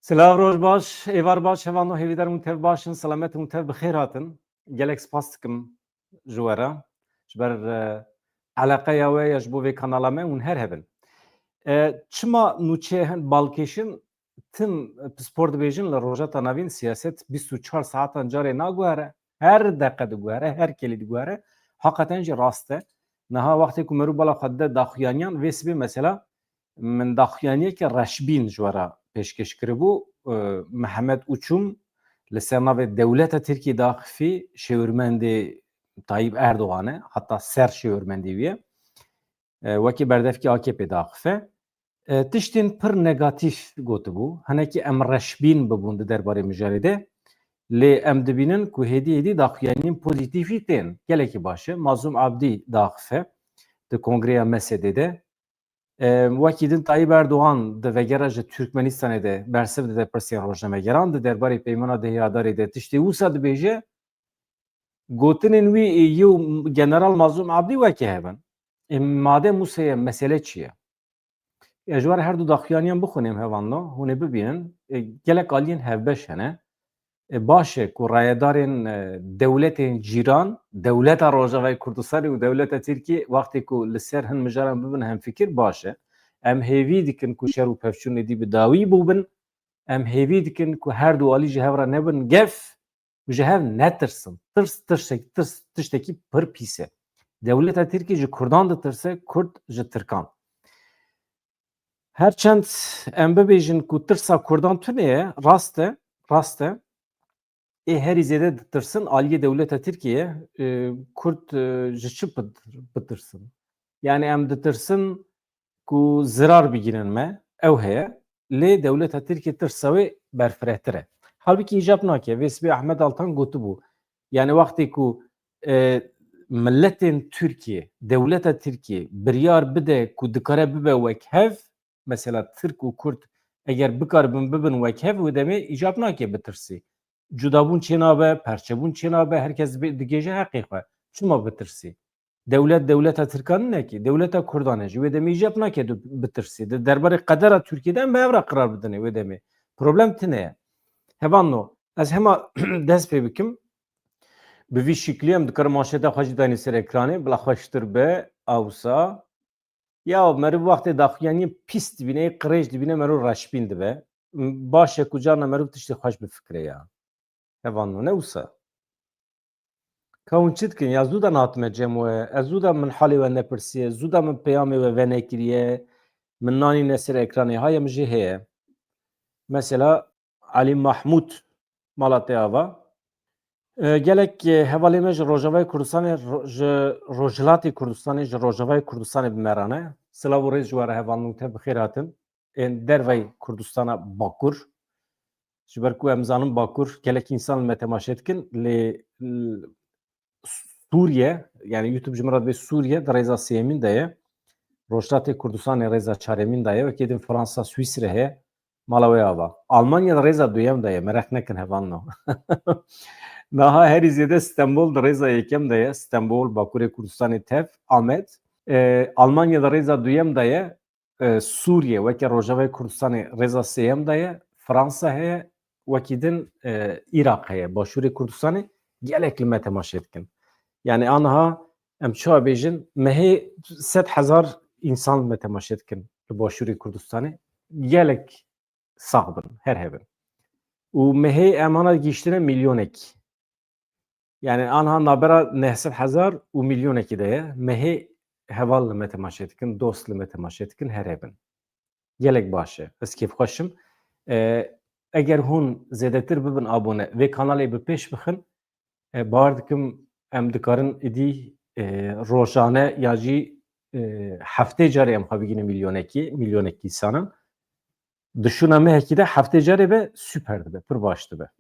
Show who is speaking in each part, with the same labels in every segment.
Speaker 1: Silav roj baş, evar baş, hevano hevidarmon tev başın, selametimon tev bixêr hatin. Gelek spas dikim ji we re ji ber eleqeya we ya ji bo vê kanala me hûn her hebin. Çima nûçeyên balkêşin tim spor dibêjin li rojata navîn siyaset 24 saatan carê naguhere. Her deqe diguhere, her kelî diguhere. Hakikaten jî rast e. Niha wextê ku merû bala xwe de daxuyaniyan vê sibê mesela min daxuyaniyeke reşbîn ji we re pêşkêş kiribû. Mehmet Uçum li ser navê Dewleta Tirkiye daxivî şêwirmendê Tayyip Erdoğan e, hatta ser şêwirmendê wî ye. Wekî berdevkî AKP daxife. Tiştên pir negatîf gotibû. Hinekî em reşbîn bibûn di derbarê mijarê de. Lê em dibînin ku hêdî daxuyaniyên pozîtîfî tên gelekî baş e. Mazlûm Abdî daxife di Kongreya Mesedê de. Wekî din Tayyip Erdoğan di vegera ji Türkmenistanê de bersiv dide pirsiyên rojnamegeran di derbarê peymana dihêyadarê de tiştê wisa dibêje gotinên wî yê û General Mazlûm Abdî wekî hebin. Madem wisa ye mesele çi ye? Ji ber her du daxuyaniyan bixwînim hevanno hûn ê bibînin gelek aliyên hevbeş hene. Baş e ku rayedarên dewletên cîran, Dewleta Rojavayê Kurdistanê û Dewleta Tirkiye wextê ku li ser hin mijaran bibin hemfikir baş e. Em hêvî dikin ku şer û pevçûnê dî bi dawî bûbin. Em hêvî dikin ku her du alî ji hev re nebin gef û ji hev netirsin. Tirs tiştekî pir pîs e. Dewleta Tirkiye ji Kurdan ditirse, Kurd ji Tirkan. Herçend em bibêjin ku tirsa Kurdan tune ye, rast e. Herî zêde ditirsin aliyê Dewleta Tirkiye Kurd ji çi bitirsin? Yani em ditirsin ku zirar bigînin me, ew heye. Lê Dewleta Tirkiye tirsa wê berfirehtir e. Halbuki îcab nake. Vê sibê Ahmed Altan gotibû. Yani wextê ku milletên Tirkiye, Dewleta Tirkiye biryar bide ku dikare bibe wek hev, mesela Tirk û Kurd eger bikaribin bibin wek hev wê demê îcab nake bitirsî. Cudabûn çênabe, perçebûn çênabe, herkes digêje heqê xwe. Çima bitirsî? Dewleta Tirkan nekî, Dewleta Kurdan e jî wê demê îcab nake tu bitirsî. Di derbarê qedera Tirkiyeyê de em bi hev re qirar bidine wê demê. Problem tune ye. Hevanno, ez hema dest pê bikim. Bi vî şîklî em dikarim manşeta xwe jî danî ser ekranê, bila xweştir be, awsa. Ya merû wextê daxuyaniyên pîs dibîne, qirêj dibîne merû reşbîn dibe. Baş e ku carna merû tiştê xweş bifikire ya. Hevanno, ne wisa? Kawun çi dikin? Ya zû da natime cem we, ez zû da min halê we nepirsiye, zû da min peyamê we venekiriye, min nanîne ser ekranê, haya min jî heye. Mesela Ali Mahmud mala te ava. Gelek hevalê me ji Rojavayê Kurdistanê ji Rojhilatê Kurdistanê ji Rojavayê Kurdistanê bimerane. Silav û rêz ji we re hevanû te bixêr hatin. Ên derveyê Kurdistana Bakur. Ji ber ku em zanin Bakur gelek însan me temaşe dikin lê Suriye, yani YouTube ji min re dibê Suriye di rêza sêyemîn de ye. Rojhilatê Kurdistanê rêza çaremîn de ye. Wekî din Fransa, Swîsrê heye. Mala wê ava. Almanya di rêza duyem de ye. Mereq nekin hevanno. Naha herî zêde Stenbol di rêza yekem de ye. Stenbol, Bakurê Kurdistanê tev, Amed. Almanya di rêza duyem de ye. Suriye, wekî Rojavayê Kurdistanê rêza sêyem de ye. Fransa heye. Wekî din Iraq heye. Başûrê Kurdistanê gelek li me temaşe dikin. Yani anha em çawa bêjin mehê 100,000 însan me temaşe dikin li Başûrê Kurdistanê. Gelek sax bin, her hebin. û mehê em hana gîştine milyonekî. Yani anha nabera 900,000 û milyonekî de ye. Mehê heval li me temaşe dikin, dost li me temaşe dikin, her hebin. Gelek baş e. Ez kêfxweşim. Eger hûn zêdetir bibin abone, vê kanalê bi pêş bixin, bawer dikim em dikarin êdî rojane ya jî heftê carê em xwe bigînin milyonekî însanan. Dişûna me hekî de heftê carê be süper dibe, pir baş dibe.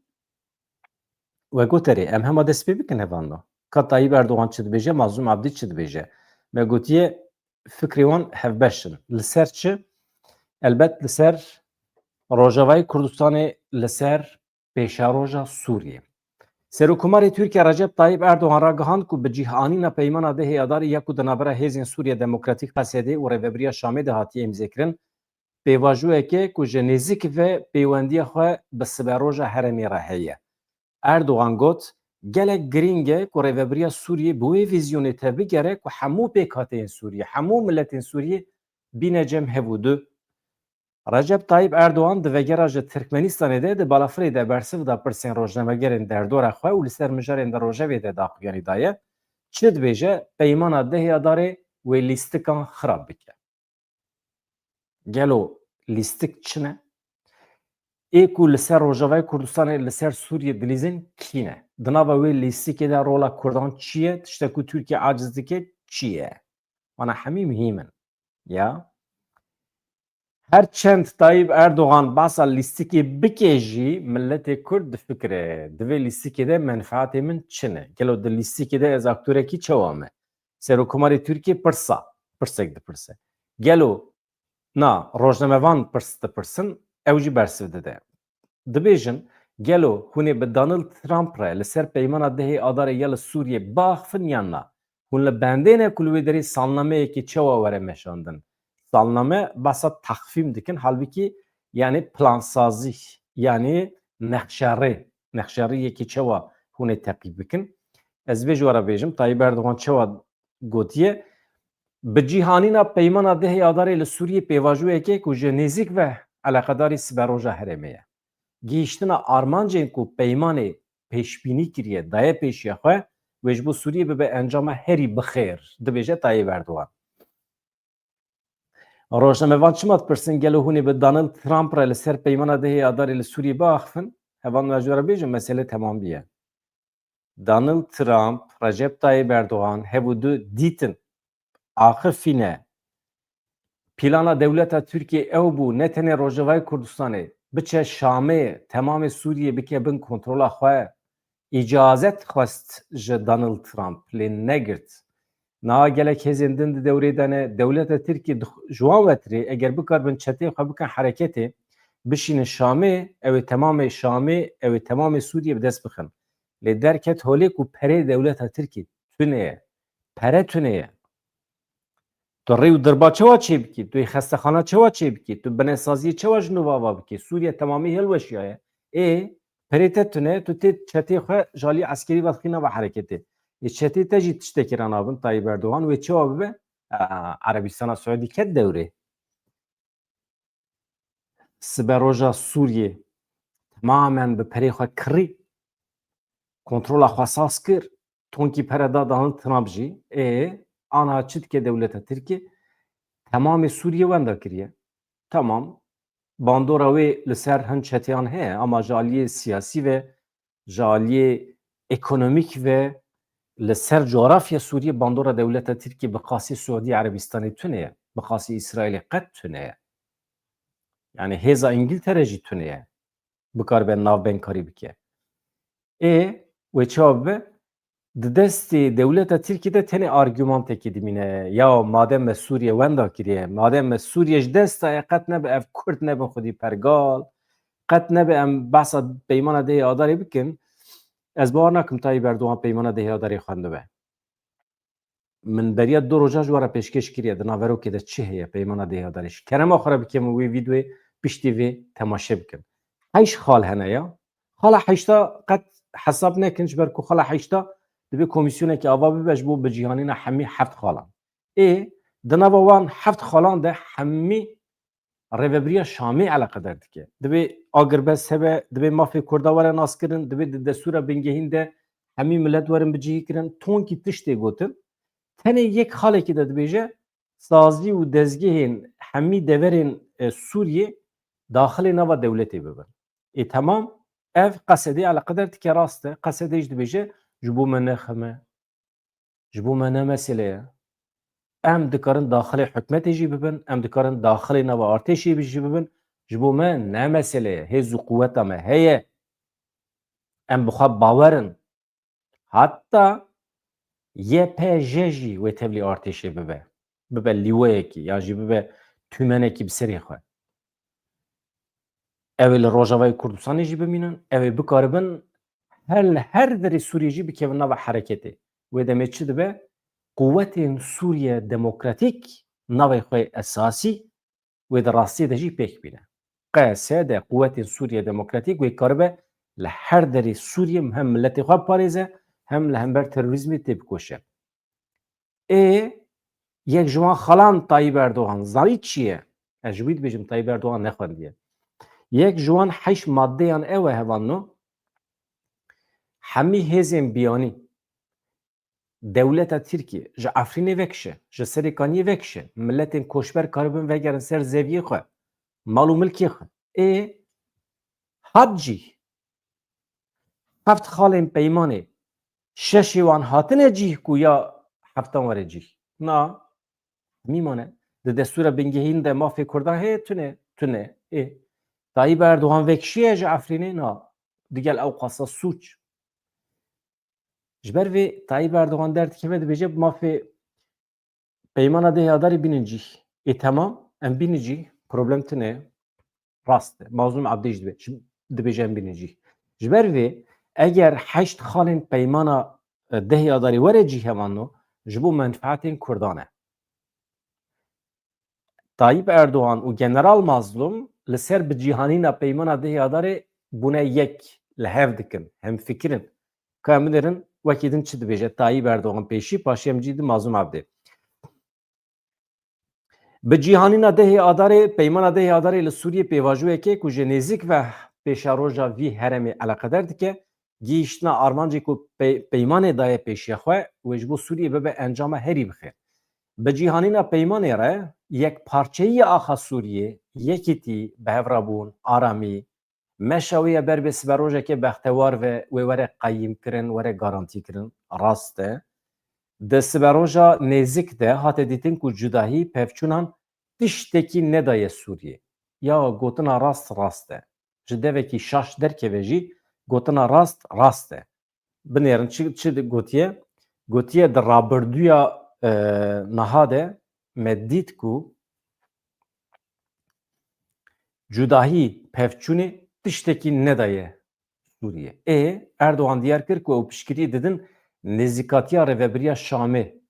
Speaker 1: We goterê em hema dest pê bikin hevanno. Ka Tayyip Erdoğan çi dibêje, Mazlûm Abdî çi dibêje. Me gotiye fikrê wan hevbeş in. Li ser çi? Elbet li ser Rojavayê Kurdistanê li ser pêşaroja Sûriye. Serokkomarê Tirkiye Recep Tayyip Erdoğan ra gihand ku bi cîhanîna peymana dihêyadarî ya ku di navbera hêzên Sûriye Demokratîk PSD û Rêveberiya Şamê de hatiye imzêkirin, pêvajoyeke ku ji nêzik ve pêwendiya xwe bi siberoja herêmê re heye. Erdogan got gelek giring e ku rêveberiya Sûriyê bi wê vîzyonê te bigere ku hemû pêkhateyên Sûriye, hemû milletên Sûriyê bîne cem hevû. Recep Tayyip Erdogan di vegera ji Tirkmenistanê de di balafirê de bersiv da pirsên rojnamegerên derdora xwe û li ser mijarên de Rojevê de daxuyanî daye, çi dibêje peymana dehê darê wê lîstikan xirab bike. Gelo lîstik çi ne? Ê ku li ser Rojavayê Kurdistanê li ser Sûriyê dilîzin kî ne? Di nava wê lîstikê de rola Kurdan çi ye? Tiştek ku Tirkiye aciz dike çi ye? Wana hemî muhîm in. Ya herçend Tayyip Erdogan basa lîstikê bike jî milletê Kurd difikire divê lîstikê de menfaetê min çi ne? Gelo di lîstikê de ez aktorekî çawa me? Serokkomarê Tirkiye pirsek dipirse. Gelo na rojnamevan dipirsin ew jî bersiv dide. Dibêjin gelo hûn ê bi Donald Trump re li ser peymana dehê adarê ya li Sûriyê baxfin yan na? Hûn li bendê ku li wê derê salnameyekê çawa were meşandin? Salname basa taxfîm dikin halbuki yani plansazî yani nexşeriyekê çawa hûn ê teqî bikin. Ez vê ji were bêjim Tayyip Erdogan çawa gotiye bi cîhanîna peymana dehê adarê li Sûriyê pêvajoyeke ku ji nêzik ve eleqedarî siberoja herêmê ye. Gihîştina armancên ku peymanê pêşbînî kiriye daye pêşiya xwe wê ji bo Sûriyê bibe encama herî bixêr dibêje Tayyip Erdogan. Rojnamevan çima dipirsin gelo hûn ê bi Donald Trump re li ser peymana dehê adarê li Sûriyê biaxivin? Hevan ez ji were bêjim mesele temam bûye. Donald Trump, Recep Tayyip Erdogan hevû du dîtin axir fîne plana dewleta Tirkiye ew bû ne tenê Rojavayê Kurdistanê biçe Şamê temamê Sûriyê bike bin kontrola xwe îcazet xwest ji Donald Trump lê negirt. Niha gelek hêzên din di dewrê de ne dewleta Tirkiye ji wan vetirê eger bikarbin çetê xwe bikin hereketê bişînin Şamê ew ê temamê Şamê ew ê temamê Sûriyê bi dest bixin. Lê derket holê ku perê dewleta Tirkiye tune ye. Pere tune ye. Tu rê û dirba çawa çê bikî? Tu yê xestexana çawa çê bikî? Tu binêsaziyê çawa ji nû ava bikî? Sûriye temamî hilweşiya ye. Perê te tune tu tê çetê xwe ji aliyê eskerî vedixîna ve hereketê. Çetê te jî tiştekî re nabin Tayyip Erdogan wê çawa bibe? Erebistana Suedî ket dewrê. Siberoja Sûriyê temamen bi perê xwe kirî. Kontrola xwe saz kir. Tonkî pere da Donald Trump jî ana çi dike dewleta Tirkiye temamê Sûriye wenda kiriye. Tamam. Bandora wê li ser hin çeteyan heye ama ji aliyê siyasî ve ji aliyê ekonomîk ve li ser coğrafya Sûriye bandora dewleta Tirkiye bi qasî Suedî Erebistanê tune ye. Bi qasî İsraîlê qet tune ye. Yani hêza İngiltere jî tune ye. Bikaribe navbenkarî bike. Wê çawa bibe? Di destê dewleta Tirkiye de tenê argümantekê dimîne ya madem me Sûriye wenda kiriye, madem me Sûriye ji dest daye qet nebe ev Kurd nebin xwedî pergal, qet nebe em behsa peymana dehê adarê bikin, ez bawer nakim Tayyip Erdogan peymana dehê adarê xwendibe. Min beriya du roja ji were pêşkêş kiriye di naverokê de çi heye peymana dehê adarê ji kerema xwe re bikim û wê vîdyoyê piştî vê temaşe bikin. Heş xal hene ya. Xala heşta qet hesab nekin ji ber ku xala heşta divê komisyonekî ava bibe ji bo bicîhanîna hemî heft xalan. Di nava wan heft xalan de hemî rêveberiya Şamê eleqedar dike. Divê agirbest hebe, divê mafê Kurda were naskirin, divê di destûra bingehîn de hemî millet werin bicihî kirin, tonkî tiştê gotin. Tenê yek xalekî de dibêje sazî û dezgehên hemî deverên Sûriyê daxilê nava dewletê bibin. Temam ev qesedê eleqedar dike rast e. Qesedê jî dibêje ji bo me nexeme, ji bo me ne mesele ye. Em dikarin daxilê hikûmetê jî bibin, em dikarin daxilê nava artêşê jî bibin, ji bo me ne mesele ye. Hêz û quweta me heye. Em bi xwe bawerin. Hatta YPJ jî wê tevlî artêşê bibe. Bibe lîweyekî ya jî bibe tûmenekî bi serê xwe. Ew ê li Rojavayê Kurdistanê jî bimînin, ew ê bikaribin her derê Sûriyê jî bikevin nava hereketê. Wê demê çi dibe? Quwetên Sûriye Demokratîk navê xwe esasî ve de rastiyê de jî pêk bîne. QS de Kuvvetên Sûriye Demokratîk wê karibe li her derê Sûriye hem milletê xwe parêze hem li hember terorîzmê tê bikoşe. Yek ji wan xalan Tayyip Erdogan zanî çi ye? Ez ji wî dibêjim Tayyip Erdogan nexwendiye. Yek ji wan heşt maddeyan ew e hevano hemî hêzên biyanî dewleta Tirkiye ji Efrînê vekişe, ji Serêkaniyê vekişe, milletên koçber karibin vegerin ser zeviyê xwe, mal û milkê xwe. Hat cî heft xalên peymanê şeşê wan hatine cî ku ya heftan were cî? Na, mîmane. Di destûra bingehîn de mafê Kurdan heye tune. Tayyip Erdogan vekişiye ji Efrînê na. Digel ew qasa sûç. Ji ber vê Tayyip Erdogan derdikeve dibêje mafê peymana dêyadarê bînin cî. Temam em bînin cî. Problem tune. Rast e. Mazlûm Ebdê jî dibêje em bînin cî. Ji ber vê eger heşt xalên peymana dêyadarê were cî hevano ji bo menfaetên Kurdan e. Tayyip Erdogan û General Mazlum li ser bi cîhanîna peymana dêyadarê bûne yek li hev dikin, hemfikirin. Ka em binerin wekî din çi dibêje Tayyip Erdogan pêşî paşê em cî di Mazlum Ebdê. Bi cîhanîna dêyadarê peymana dêyadarê li Sûriyê pêvajoyekê ku ji nêzik ve pêşaroja vî heremê eleqedar dike, gihîştina armancê ku peymanê daye pêşiya xwe wê ji bo Sûriyê bibe encama herî bixêr. Bi cîhanîna peymanê re yekparçeyî axa Sûriyê yekîtî bihevrebûn, aramî, meşa wê ye ber bê siberojekê bextewar ve wê were qeyîmkirin, were garantîkirin. Rast e. Di siberoja nêzik de hate dîtin ku cudahî pevçûnan tiştekî nedaye Sûriyê. Ya gotina rast e. Ji devekî şaş derkeve jî gotina rast e. Binêrin çi gotiye? Gotiye di rabirduya niha de me dît ku cudahî pevçûnê tiştekî nedaye Sûriyê. Erdogan diyar kir ku ew piştgirî didin nêzîkatiya Rêveberiya Şamê.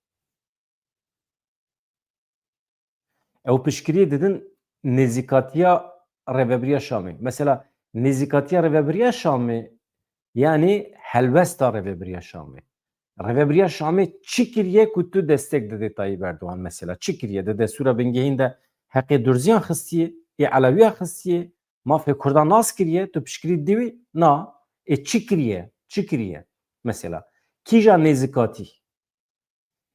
Speaker 1: Ew piştgirî didin nêzîkatiya Rêveberiya Şamê. Mesela nêzîkatiya Rêveberiya Şamê yani helbesta Rêveberiya Şamê. Rêveberiya Şamê çi kiriye ku tu destek didî Tayyip Erdogan mesela? Çi kiriye? Di destûra bingehîn de heqê Durziyan xistiye, Elewiya xistiye, mafê Kurdan nas kiriye, tu piştgirî dî na. Çi kiriye? Çi kiriye? Mesela. Kîja nêzîkatî?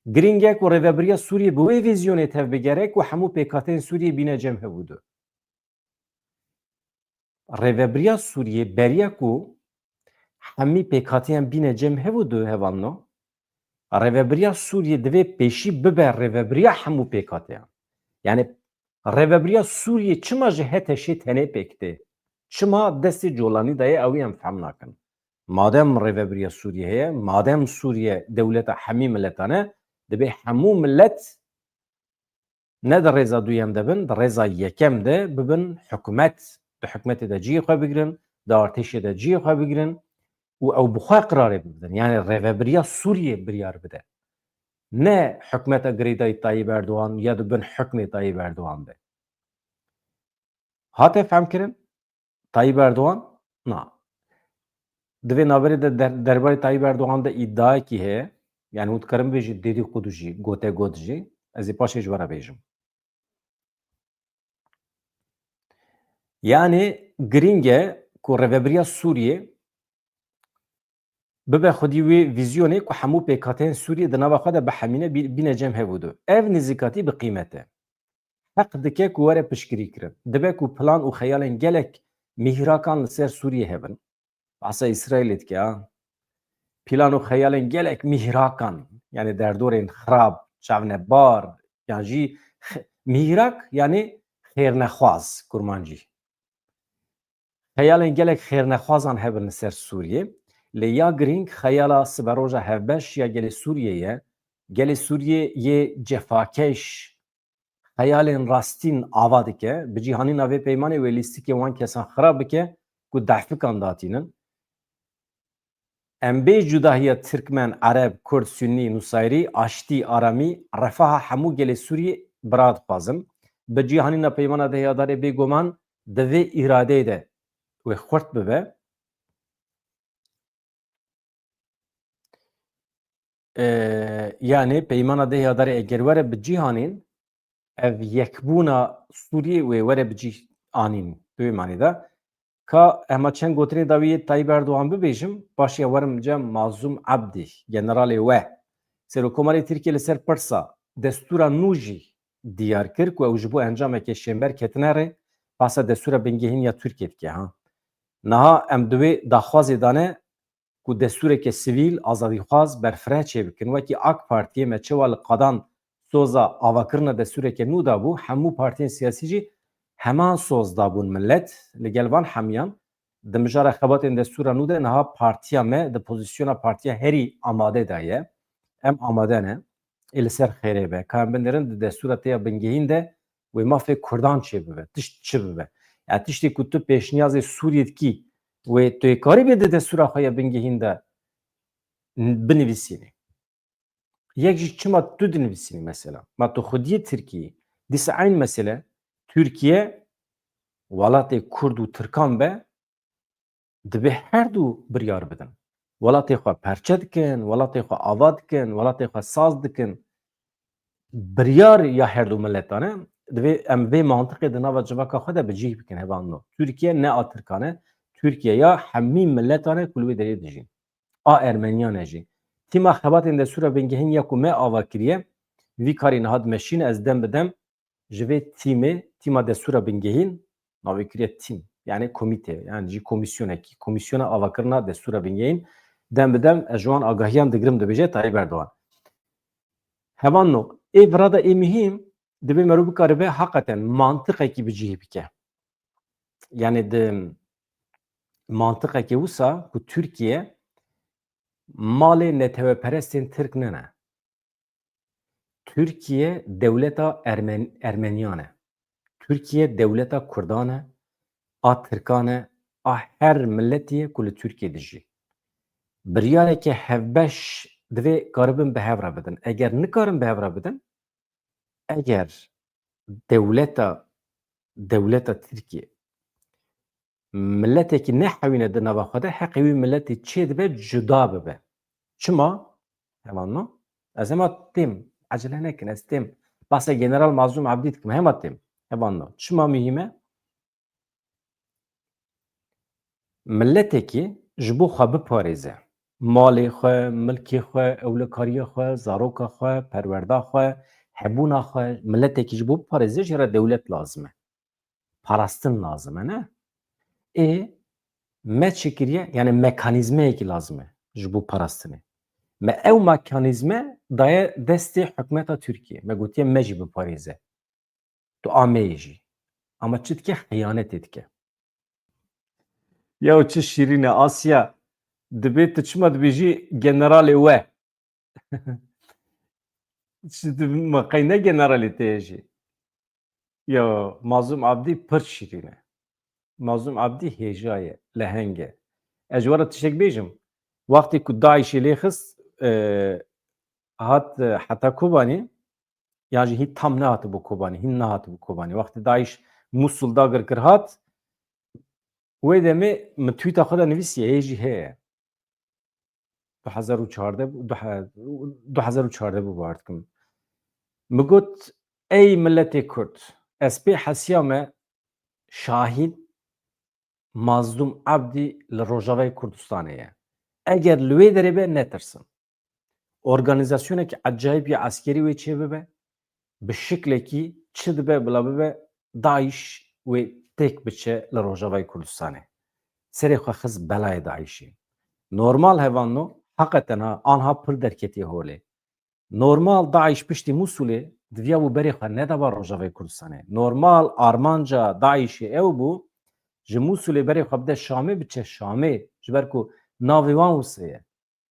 Speaker 1: Girîngek û Rêveberiya Sûriyê bi wê vîzyonê tev bigere ku hemû pêkhateyên Sûriyê bîne cem hebûdû. Rêveberiya Sûriyê beriya ku hemî pêkhateyên bîne cem hebûdû hevano, Rêveberiya Sûriyê divê pêşî bibe rêveberiya hemû pêkhateyan. Yani Rêveberiya Sûriyê çima ji heteşê tenê pêk tê? Çima destê colanî daye ew ê em fehm nakin. Madem Rêveberiya Sûriyê heye, madem Sûriye dewleta hemî milletan e, dibe hemû millet ne di rêza duyem de bin, di rêza yekem de bibin hikûmet, di hikûmetê de ciyê xwe bigirin, di artêşê de ciyê xwe bigirin û ew bi xwe qirarê bibin. Yani Rêveberiya Sûriyê biryar bide. Ne hikûmeta girêdayî Tayyip Erdogan ya dibin hikmê Tayyip Erdogan be. Hate femkirin Tayyip Erdogan? Na. Divê naberê de derbarê Tayyip Erdogan de îddiayekî heye, yani hûn dikarim bêjî dedîxudu jî, gotegot jî, ez ê paşê ji we re bêjim. Yani girîng e ku Rêveberiya Sûriyê bibe xwedî wê vîzyonê ku hemû pêkhateyên Sûriyê di nava xwe de bihemîne bîne cem hebûdû. Ev nêzîkatî bi qîmet e. Heq dike ku were piştgirî kirin. Dibe ku plan û xeyalên gelek mîhrakan li ser Sûriyê hebin. Asa İsraîlê dike ha. Plan û xeyalên gelek mîhrakan, yani derdorên xirab, çavnebar, yan jî mîhrak yani xêrnexwaz kurmancî. Xeyalên gelek xêrnexwazan hebin li ser Sûriyê. Lê ya girîng xeyala siberoja hevbeş ya gelê Sûriyê ye, gelê Sûriyê yê cefakeş xeyalên rastîn ava dike, bi cîhanîna vê peymanê wê lîstikê wan kesan xirab bike ku dehfikan datînin. Em bê cudahiya Tirkmen, Ereb, Kurd, Sünnî, Nusayrî, aştî, aramî, refaha hemû gelê Sûriyê bira dixwazin. bi cîhanîna peymana dehyadarê bêguman di vê îradeyê de wê xurt bibe. Yani peymana dehyadarê eger were bi cîhanîn ev yekbûna Sûriyê wê were bi cîhanîn di wê manî de ka ema çend gotinê dawiyê Tayyip Erdoğan bibêjim başya werim ce Mazlûm Ebdî generalê we Serokkomarê Tirkiye li ser pirsa destûra nû jî diyar kir ku ew ji bo encamekê şêmber ketine rê pasa destûra bingehîniya Tirkiye dike ha. Niha em di wê daxwazê dane ku destûrekê sivîl azadîxwaz berfireh çêbikin wekî AK Partiyê me çawa li qadan soza avakirina destûrekê nû dabû hemû partiyên siyasî jî heman soz dabûn millet li gel van hemiyan di mijara xebatên destûra nû de niha partiya me di pozisyona partiya herî amade daye em amade ne ê li ser xêrê be ka em binêrin di destûra têya bingehîn de wê mafê Kurdan çê bibe tişt çi bibe ya tiştê ku tu pêşniyazê Sûriyê dikî wê tu yê karî bê di destûra xwe ya bingehîn de binivîsînî yek jî çima tu dinivîsînî mesela ma tu xwediyê Tirkiyeyê dîsa eyn mesele Türkiye welatê Kurd û Tirkan be dibe her dû biryar bidin welatê xwe perçe dikin welatê xwe ava dikin welatê xwe saz dikin biryar ya her dû milletan e divê em vê mantiqê di nava civaka xwe de bi cih bikin hevano Türkiye ne a Tirkan e Türkiye ya hemî milletan e ku li wê derê dijîn a Ermeniyan e jî tîma xebatên destûra bingehîn ya ku me ava kiriye vî karî niha dimeşîne ez dem bidem ji vê tîmê tîma destûra bingehîn navê kiriye tîm yani komîte yani jî komisyonekî komisyona avakirina destûra bingehîn dem bidem ez ji wan agahiyan digirim dibêje Tayyip Erdoğan hevano ê virada ê mihîm divê merû bikaribe heqeten mantiqekî bi cih bike yani di mantiqekê wisa ku Türkiye malê netewperestên Tirk nene Türkiye dewleta Ermeniyan e Türkiye dewleta Kurdan e a Tirkan e a her milletî ku li Tirkiye dijî biryarekê hevbeş divê karibin bi hev re bidin eger nikarin bi hev re bidin eger dewleta Tirkiye milletekî nehewîne di nava xwe de heqê wî milletê çê dibe cuda bibe çima heman ez hema têm ecele nekin ez têm basa General Mazlûm Ebdî dikim hema têm hevan çima mühîm e milletekî ji bo xwe biparêze malê xwe milkê xwe ewlekariya xwe zaroka xwe perwerda xwe hebûna xwe milletekî ji bo biparêze jî re dewlet lazim e parastin lazim e ne ê me çêkiriye yani mekanîzmeyekî lazim e ji bo parastinê me ew mekanîzme daye destê hikûmeta Tirkiye me gotiye me jî biparêze tu a me yê jî ama çi dike xıyanetê dike ya çi şîrîn e Asya dibê tu çima dibêjî generalê we me qey ne generalê te ye jî ya Mazlûm Ebdî pir şîrîn e Mazlûm Ebdî hêja ye leheng e ez ji we re tiştek bêjim wextê ku Daişê lê xist hat heta Kobanî ya jî hîn tam nehatibû Kobanî hîn nehatibû Kobanî wextê Daîş Musul dagir kir hat wê demê min twîta xwe de nivîsiye hê jî heye 2014 bû bar dikim min got ey milletê Kurd ez pê hesiya me şahîn Mazlûm Ebdî li Rojavayê Kurdistanê ye eger li wê derê be netirsin organizasyonekî ecayîb ya eskerî wê çê bibe bi şiklekî çi dibe bila bibe Daîş wê têk biçe li Rojavayê Kurdistanê serê xwe xist belayê Daîşê normal hevano heqeten ha anha pir derketiye holê normal Daîş piştî Musulê diviya bû berê xwe nedaba Rojavayê Kurdistanê normal armanca Daîşê ew bû ji Musulê berê xwe bide Şamê biçe Şamê ji ber ku navê wan wisa ye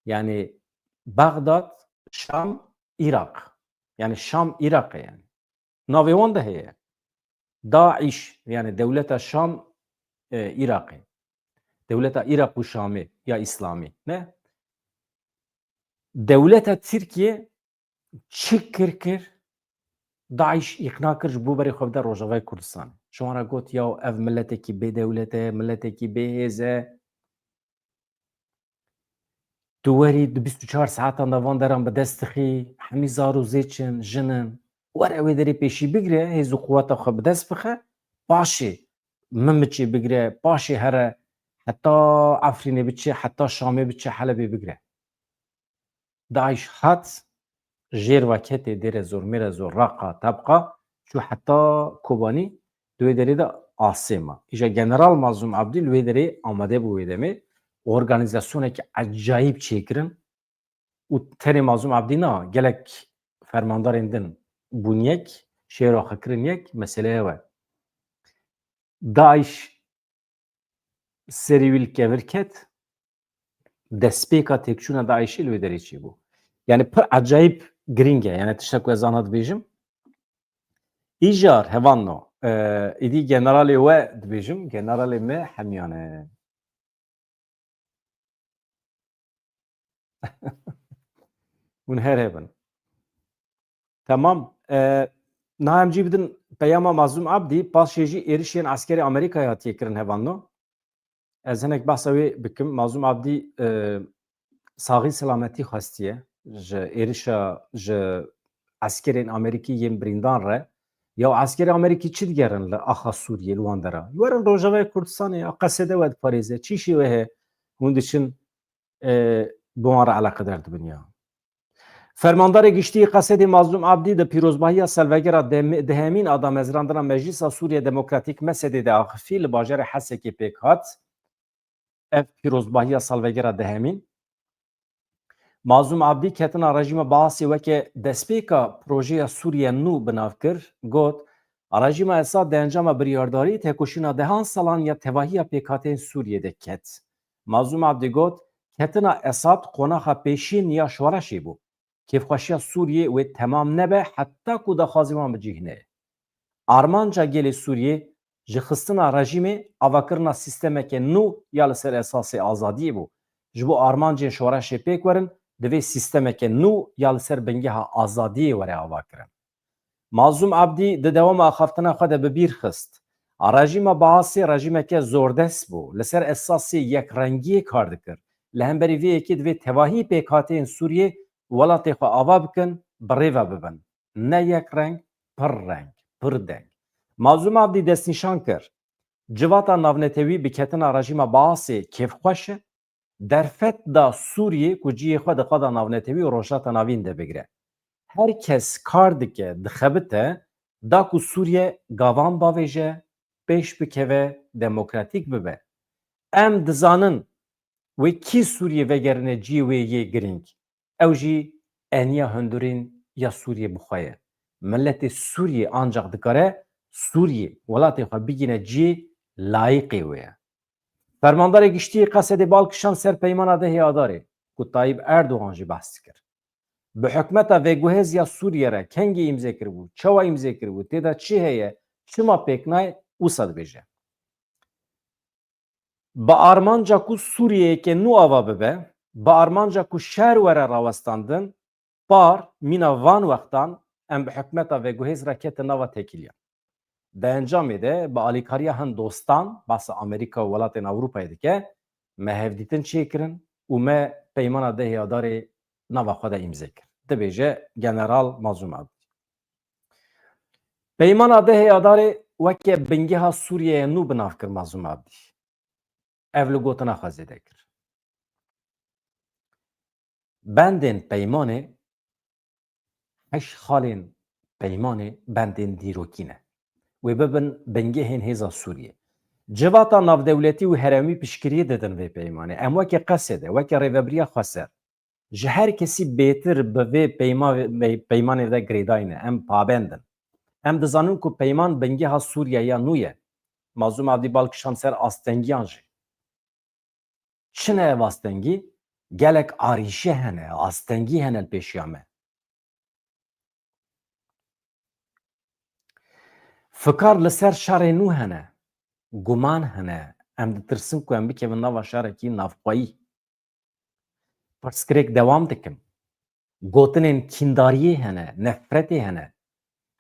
Speaker 1: yani Baxdad Şam Irak yani Şam Irakê yani navê wan de heye Daîş yani dewleta Şam Irakê dewleta Irak û Şamê ya İslamî ne dewleta Tirkiye çi kir داعش اقنا کر ji bo berê xwe bide Rojavayê Kurdistanê. Ji wan re got ya ev milletekî bêdewlet e, milletekî bêhêz e. Tu werî di 24 saetan de van deran bi dest dixî, hemî zar û zêçin, jinin. Were wê derê pêşî bigire, hêz û quweta xwe bi dest bixe, paşê min biçê bigire, paşê here, heta Efrînê biçe, heta Şamê biçe, Helebê bigire. Daeş hat jêr vaketê dêre zor, mêre zor, Raqa, Tebqa çû heta Kobanî di wê derê de asê ma. Îja General Mazlûm Abdî li wê derê amade bû wê demê organizasyonekî ecayîb çêkirin û tenê Mazlûm Abdî na gelek fermandarên din bûn yek, şêra xwe kirin yek, meseleya we. Daeş serî wî li kevir ket, destpêka têkçûna Daişê li wê derê çêbû. Yani pir ecayîb giring e. Yani tiştek ku ez aniha dibêjim. Îjar hevan no. Êdî generalê we dibêjim, generalê me hemiyan e. Hûn her hebin. Tamam. Niha em cî bidin peyama Mazlûm Abdî paşê jî êrişên askerê Amerîkayê hatiye kirin hevan no. Ez hinek behsa wê bikim. Mazlûm Abdî saxî selametî xwestiye ji êrişa ji askerên Amerîkî yên birîndan re. Ya askerê Amerîkî çi digerin li axa Sûriyê li wan dera? Werin Rojavayê Kurdistanê ya qesede we diparêze. Çîşê we heye hûn diçin bi wan re eleqedar dibin ya. Fermandarê giştî Qesedê Mazlûm Abdî di pîrozbahiya Selvegera dihemîn adamezrandina Meclîsa Sûriya Demokratîk Mesedê de axivî li bajarê Hesekê pêk hat. Ev pîrozbahiya salvegera dihemîn. Mazlûm Abdî ketina rejîma Baasê weke destpêka projeya Sûriya nû binav kir, got rejîma Esad di encama biryardarî têkoşîna dehan salan ya tevahiya pêkhateyên Sûriyê de ket. Mazlûm Abdî got ketina Esad qonaxa pêşîn ya şoreşê bû. Kêfxweşiya Sûriyê wê temam nebe heta ku daxwazî wan bicîhne. Armanca gelê Sûriyê ji xistina rejîmê avakirina sîstemeke nû ya li ser esasê azadiyê bû. Ji bo armancên şoreşê pêk werin divê sîstemeke nû ya li ser bingeha azadiyê were avakirin. Mazlûm Abdî di dewama axaftina xwe de bi bîr xist. Rejîma Baasê rejîmeke zordest bû. Li ser esasê yekrengiyê kar dikir. Li hemberî vê yekê divê tevahî pêkhateyên Sûriyê welatê xwe ava bikin, bi rêve bibin. Ne yekreng, pir reng, pir deng. Mazlûm Abdî destnîşan kir. Civata navnetewî bi ketina rejîma Baasê kêfxweş e. Derfet da Sûriyê ku ciyê xwe di qada navnetewî û rojhilata navîn de bigire. Her kes kar dike dixebite da ku Sûriye gavan bavêje, pêş bikeve, demokratîk bibe. Em dizanin wê kî Sûriye vegerine ciyê wê yê giring. Ew jî eniya hundirên ya Sûriye bixwe ye. Milletê Sûriye ancak dikare Sûriye welatê xwe bigîne ciyê layıqê wê ye. Fermandarê giştî Qesedê balkişan ser peymana dehê Adarê ku Tayyip Erdogan jî behs dikir. Bi hikûmeta vêguhêz ya Sûriye re kengî îmze kiribû, çawa îmze kiribû, têda çi heye, çima pêk nayê wisa dibêje. Bi armanca ku Sûriyeyeke nû ava bibe, bi armanca ku şer were rawestandin, par mîna van wextan em bi hikûmeta vêguhêz re ketin nava tekîliyan. Di encamê de bi alîkariya hin dostan, basa Amerîka û welatên Ewropayê dike, me hevdîtin çêkirin û me peymana dehê Adarê nava xwe de îmze kir. Dibêje General Mazlûm Abdî. Peymana dehê Adarê weke bingeha Sûriyeyê nû binav kir Mazlûm Abdî. Ev li gotina xwe zêde kir. Bendên peymanê, heş xalên peymanê bendên dîrokî ne. Wê bibin bingehên hêza Sûriye. Civata navdewletî û heremî piştgiriyê didin vê peymanê. Em weke Qesedê, weke rêveberiya Xweser. Ji her kesî bêtir bi vê peymanê de girêdayî ne. Em pabendin. Em dizanin ku peyman bingeha Sûriye ya nû ye. Mazlûm Abdî balkişan ser astengiyan jî. Çi ne ev astengî? Gelek arîşe hene, astengî hene li pêşiya me. Fikar li ser şerê nû hene. Guman hene. Em ditirsin ku em bikevin nava şerekî navxweyî. Pirsgirêk dewam dikin. Gotinên kîndariyê hene, nefretê hene.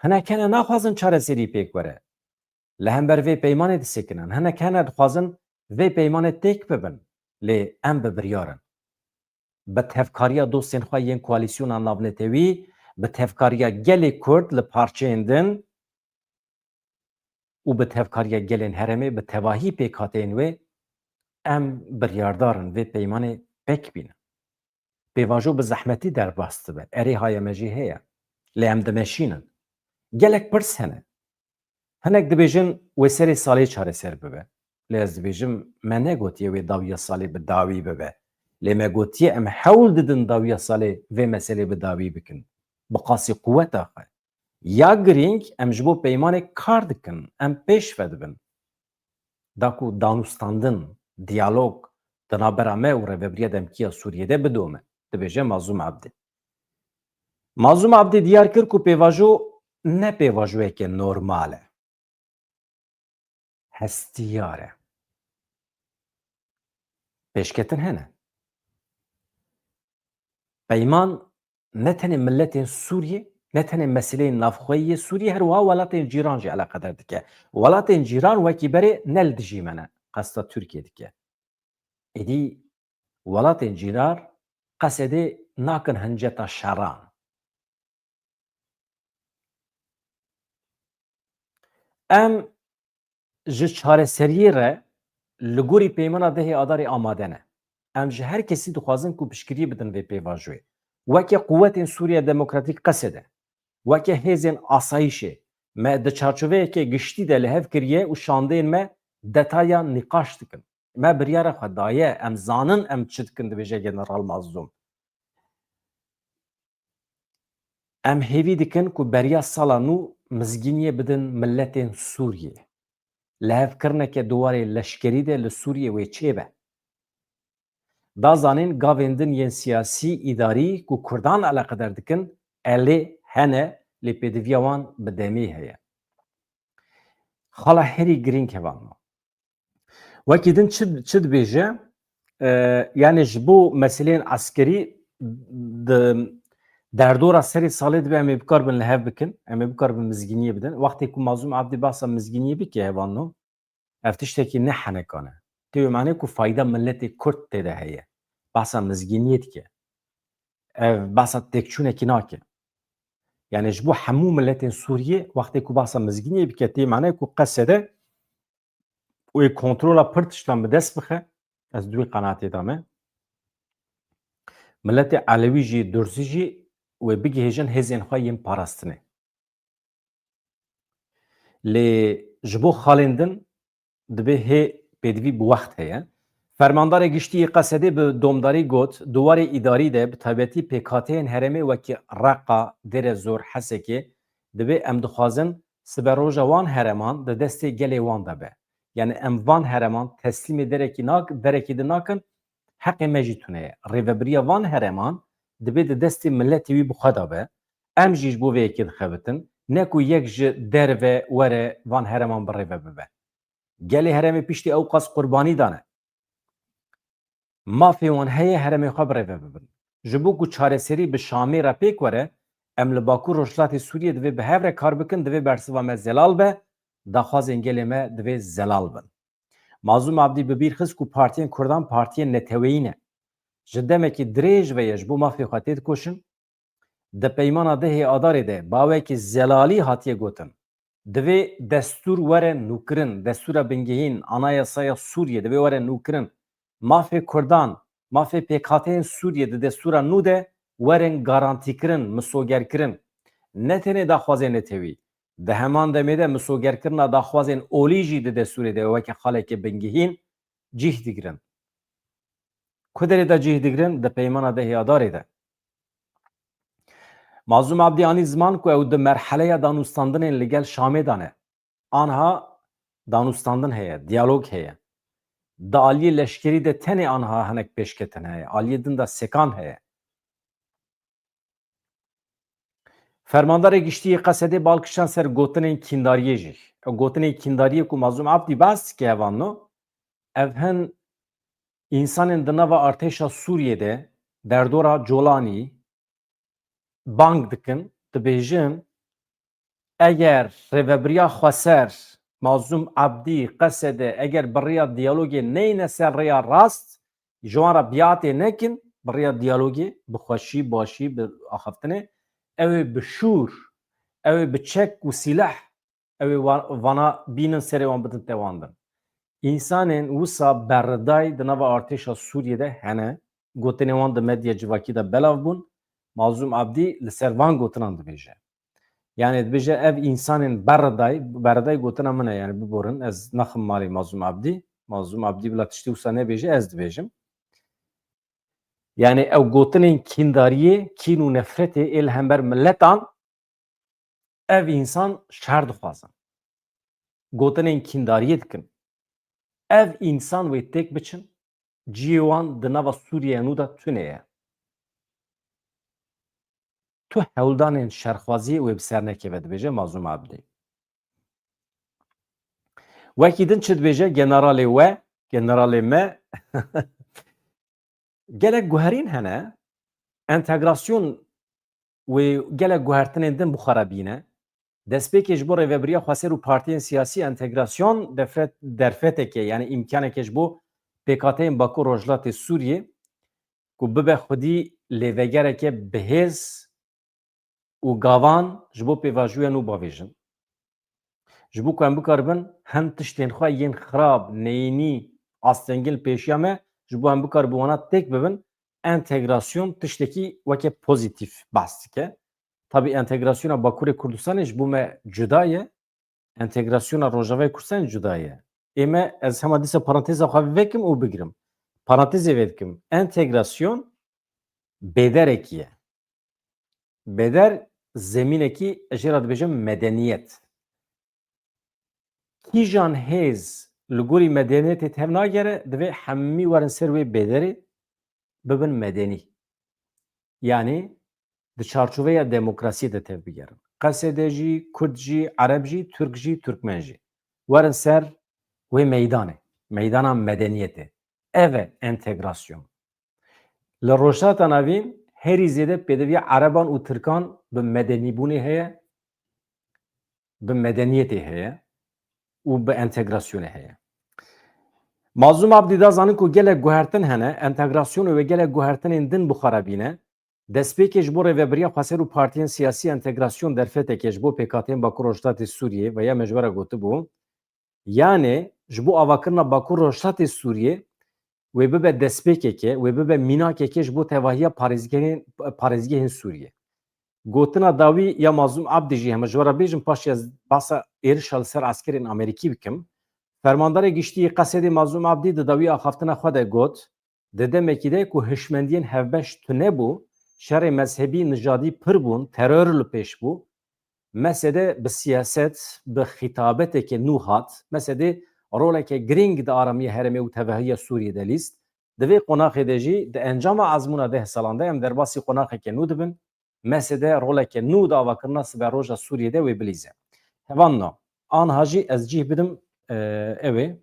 Speaker 1: Hinek hene naxwazin çareserî pêk were. Li hember vê peymanê disekinin. Hinek hene dixwazin vê peymanê têk bibin. Lê em bi biryarin. Bi tevkariya dostên xwe yên koalîsyona navnetewî, bi tevkariya gelê Kurd li parçeyên din û bi tevkariya gelên herêmê bi tevahî pêkhateyên wê em biryardarin vê peymanê pek bînin. Pêvajo bi zehmetî derbas dibe. Erê haya me jî heye. Lê em dimeşînin. Gelek pirs hene. Hinek dibêjin wê serê salê çareser bibe. Lê ez dibêjim me negotiye wê dawiya salê bi dawî bibe. Lê me gotiye em hewl didin dawiya salê vê meselê bi dawî bikin. Bi qasî quweta xwe. Ya girîng em ji bo peymanê kar dikin. Em pêş vedibin. Da ku danûstandin, diyalog di navbera me û Rêveberiya Demkî ya Sûriyê de bidome. Dibêje Mazlûm Abdî. Mazlûm Abdî diyar kir ku pêvajo ne pêvajoyeke normal e. Hestiyar e. Pêşketin hene. Peyman ne tenê milletên Sûriyê, ne tenê meseleyên navxweyî yê Sûriyê her wiha welatên cîran jî eleqedar dike. Welatên cîran wekî berê ne li dijî me ne. Qesta Tirkiye dike. Êdî welatên cîran qesedê nakin hinceta şeran. Em ji çareseriyê re li gorî peymana dehê adarê amade ne. Em ji her kesî dixwazin ku piştgirî bidin vê pêvajoyê. Weke quwetên Sûriya Demokratîk qesede. Weke hêzên asayîşê me di çarçoveyekê giştî de li hev kiriye û şandeyên me detaya nîqaş dikin. Me biryara xwe daye em zanin em çi dikin dibêje General Mazlûm. Em hêvî dikin ku beriya sala nû mizgîniyê bidin milletên Sûriyê. Li hevkirineke duwarê leşkerî de li Sûriyê wê çêbe. Da zanîn gavên din yên siyasî îdarî ku Kurdan eleqedar dikin elê hene lê pêdiviya wan bi demê heye. Xala herî girîng hevan ma. Wekî din çi dibêje? Yani ji bo meseleyên eskerî di derdora serê salê dibe em ê bikar bin li hev bikin, em ê bikar bin mizgîniyê bidin. Wextê ku Mazlûm Abdî behsa mizgîniyê bike hevan ev tiştekî ne henekan e. Tê manê ku fayda milletê Kurd tê de heye. Behsa mizgîniyê dike. Ev behsa têkçûnekî nake. Yani ji bo hemû milletên Sûriyê wextê ku behsa mizgîniyê bike tê manê ku qesede wê kontrola pir tiştan bi dest bixe. Ez duwê qenaatê da me. Milletê Elewî jî Durzî jî wê bigihêjin hêzên xwe yên parastinê. Lê ji bo xalên din dibe hê pêdivî bi wext heye. Fermandarê giştî qesedê bi domdarî got duwarê îdarî de bi taybetî pêkhateyên herêmê wekî Reqa, Dêre Zor, Hesekê dibe em dixwazin siberoja wan hereman di destê gelê wan de be. Yani em van hereman teslîmê derekî de nakin heqê me jî tune ye. Rêveberiya van hereman dibe di destê milletê wî bi xwe de be. Em jî ji bo vê yekê dixebitin. Ne ku yek ji derve were van hereman bi rêve bibe. Gelê herêmê piştî ew qas qurbanî dane. Mafê wan heye herêmê xwe bi rêve bibin. Ji bo ku çareserî bi Şamê re pêk were, em li Bakur Rojhilatê Sûriyê divê bi hev re kar bikin, divê bersiva me zelal be, daxwazên gelê me divê zelal bin. Mazlûm Abdî bi bîr xist ku Partiyên Kurdan partiyên neteweyî ne. Ji demekî dirêj ve ye ji bo mafê xwe tê dikoşin, di peymana dehê adarê de bawekî zelalî hatiye gotin. Divê destûr were nûkirin, destûra bingehîn, Anayasaya Sûriye divê were nûkirin. Mafê Kurdan, mafê pêkhateyên Sûriye di destûra nû de werin garantîkirin, misogerkirin. Ne tenê daxwazên netewî, di heman demê de misogerkirina daxwazên olî jî di destûrê de weke xaleke bingehîn cih digirin. Ku derê de cih digirin di peymana dehê adarê de. Mazlûm Abdî anî ziman ku ew di merheleya danûstandinên li gel Şamê de ne. Anha danûstandin heye, diyalog heye. Di aliyê leşkerî de tenê anha hinek pêşketin heye. Aliyê din de sekan heye. Fermandarê giştî qesedê balkişan ser gotinên kîndariyê jî. Ew gotinên kîndariyê ku Mazlûm Abdî behs dike hevan no, ev hin însanên di nava artêşa Sûriyê derdora Colanî bang dikin, dibêjin اگر رهبریا خسر مازوم عبدی قصده اگر بریا دیالوگی نین سر ریا راست جوان را بیاتی نکن بریا دیالوگی بخوشی باشی به آخفتنه اوی بشور اوی بچک و سلاح اوی وانا بینن سری وان بدن تواندن انسانın وسا بردای دنوا ارتشا سوریه هنه گوتنه وان د مدیا جواکی da belav bun mazlum abdi li ser van gotinan dibêje yani dibêje ev insanên berdayê gotina min e yani biborin ez naxim malê mazlum abdî bila tiştî wisa nebêje ez dibêjim yani ew gotinên kîndariyê kîn û nefretê ê li hember milletan ev insan şer dixwazin gotinên kîndariyê dikin ev insan wê têk biçin ciyê wan di nava Sûriye nû da tune ye tu hewldanên şerxwaziyê wê bi ser nekeve dibêje mazlum abdî wekî din çi dibêje generalê we generalê me gelek guherîn hene entegrasyon wê gelek guhertinên din bixarabîne destpêkê ji bo rêveberiya xweser û partiyên siyasî entegrasyon derfeteke yani imkaneke ji bo pêkateyên Bakur Rojhilatê Sûriyê ku bibe xwedî lêvegereke bihêz û gavan ji bo pêvajoya nû bavêjin ji bo ku em bikaribin hin tiştên xwe yên xirab neyînî astengil pêşiya me ji bo em bikaribin wana têk bibin entegrasyon tiştekî weke pozîtîf behs dike tabii entegrasyona Bakurê Kurdistanê ji bo me cuda ye entegrasyona Rojavayê Kurdistanê cuda ye ême ez hema dîsa parantêza xwe vekim û bigirim parantêzê vê dikim entegrasyon bêderekî ye bêder zemînekî jê ra dibêjim medeniyet kîjan hêz li gorî medeniyetê tev nagere divê hemî werin ser wê bêderê bibin medenî yani di çarçoveya demokrasiyê de tev bigerin qesede jî Kurd jî Ereb jî Türk jî Türkmen jî werin ser wê meydanê meydana medeniyetê ev e entegrasyon li rojhilata navîn herî zêde pêdiviya Ereban û Tirkan bi medenîbûnê heye bi medeniyetê heye û bi entegrasyonê heye mazlum abdî da zanin ku gelek guhertin hene entegrasyonê wê gelek guhertinên din bixarabîne destpêkê ji bo rêveberiya xweser û partiyên siyasî entegrasyon derfeteke ji bo pêkateyên Bakur Rojhilatê Sûriyê veya me ji we re gotibû yani ji bo avakirina Bakur Rojhilatê Sûriyê wê bibe destpêkeke wê bibe mînakeke ji bo tevahiya parêzgehên Sûriyê gotina dawî ya mazlum abdî jî heme ji we re bêjim paş ez basa êrişa li ser askerên Amerîkî bikim fermandarê giştî qesedê mazlum abdî di dawî axaftina xwe de got di demekî de ku hişmendiyên hevbeş tune bû şerê mezhebî nijadî pir bûn terör li pêş bû mesede bi siyaset bi xîtabeteke nû hat mesedê roleke girîng di aramiya herêmê û tevahiya Sûriyê de lîst di vê qonaxê de jî di encama ezmûna deh salan de em derbasî qonaxeke nû dibin mesede roleke nû di avakirina siberoja Sûriyê de wê bilîze hevan na aniha jî ez cih bidim evê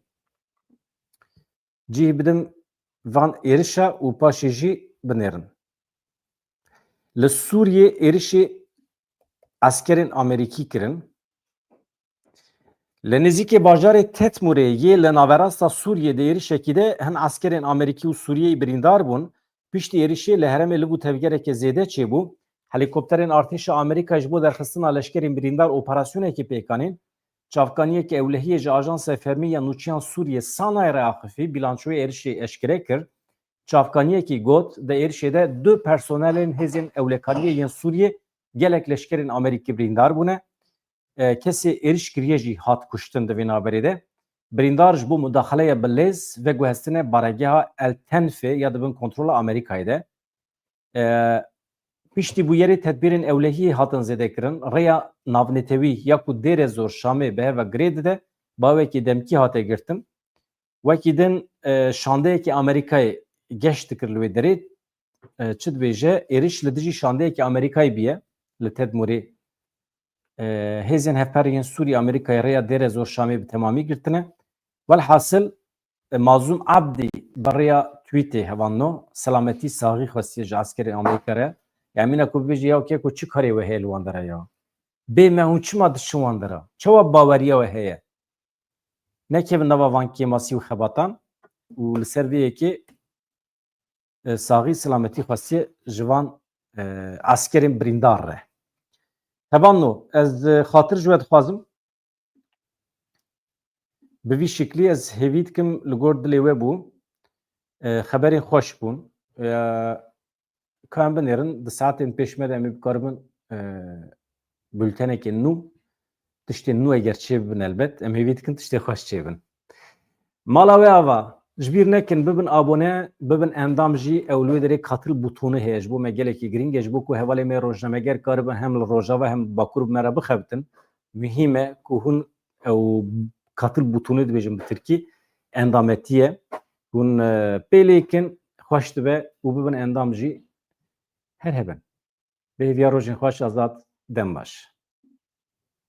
Speaker 1: cih bidim van êrişa û paşê jî binêrin li Sûriyê êrişê askerên Amerîkî kirin li nêzîkê bajarê Tetmurê yê li naverasta Sûriyê de êrişekî de hin askerên Amerîkî û Sûriyeyê birîndar bûn piştî êrişê li herêmê li bû tevgereke zêde çêbû helîkopterên artêşa Amerîka ji bo derxistina leşkerên birîndar operasyonekê pêkanîn çavkaniyeke ewlehiyê ji Ajansa Fermî ya Nûçiyan Sûriyê Sanayê re axivî bilançoya êrişê eşkere kir çavkaniyekî got di êrişê de du personelên hêzên ewlekariyê yên Sûriyê gelek leşkerên Amerîkî birîndar bûne kesê êriş kiriye jî hat kuştin di vê naberê de birîndar ji bo mudaxeleya bi lêz veguhestinê baregeha El Tenfê ya dibin kontrola Amerîkayê de piştî bûyerê tedbîrên ewlehiyê hatin zêdekirin rêya navnetewî ya ku dêrê zor Şamê bi heva girê dide bawekî demkî hate girtin wekî din şandeyekî Amerîkayê geş dikir li wê derê çi dibêje êriş li dijî şandeyekî Amerîkayê bîye li Tedmurê hêzên hevperiyên Sûriye Amerîkayê rêya dêrê zor Şamê bi temamî girtine welhasil mazlum abdî bi rêya tweetê hevanno selametî saxî xwestiye ji askerên Amerîka re yani mîna ku bibêjî ya kê ku çi karê we heye li wan de re ya bê me hûn çima dişwandira çawa baweriya we heye nekevin nava van kêmasî û xebatan û li ser vê yekê saxî silametî xwestiye ji van askerên birîndar re. Hevano ez xatir ji we dixwazim bi vî şeklî ez hêvî dikim li gor dilê we bû xeberên xweş bûn ka em binêrin di saetên pêş me de em ê bikaribin bültenekê nû tiştên nû eger çêbibin elbet em hêvî dikin tiştê xweş çêbin. Mala we ava ji bîr nekin bibin abone bibin endam jî ew li wê derê katil butûnê heye ji bo me gelekî girîng e ji bo ku hevalê me rojnameger karibin hem li Rojava hem Bakur me re bixebitin mühîm e ku hûn ew katil butûnê dibêjin bi Tirkî endametiye hûn pêlêkin xweş dibe û bibin endam jî her hebin. Bi hêviya rojên xweş azad dem baş.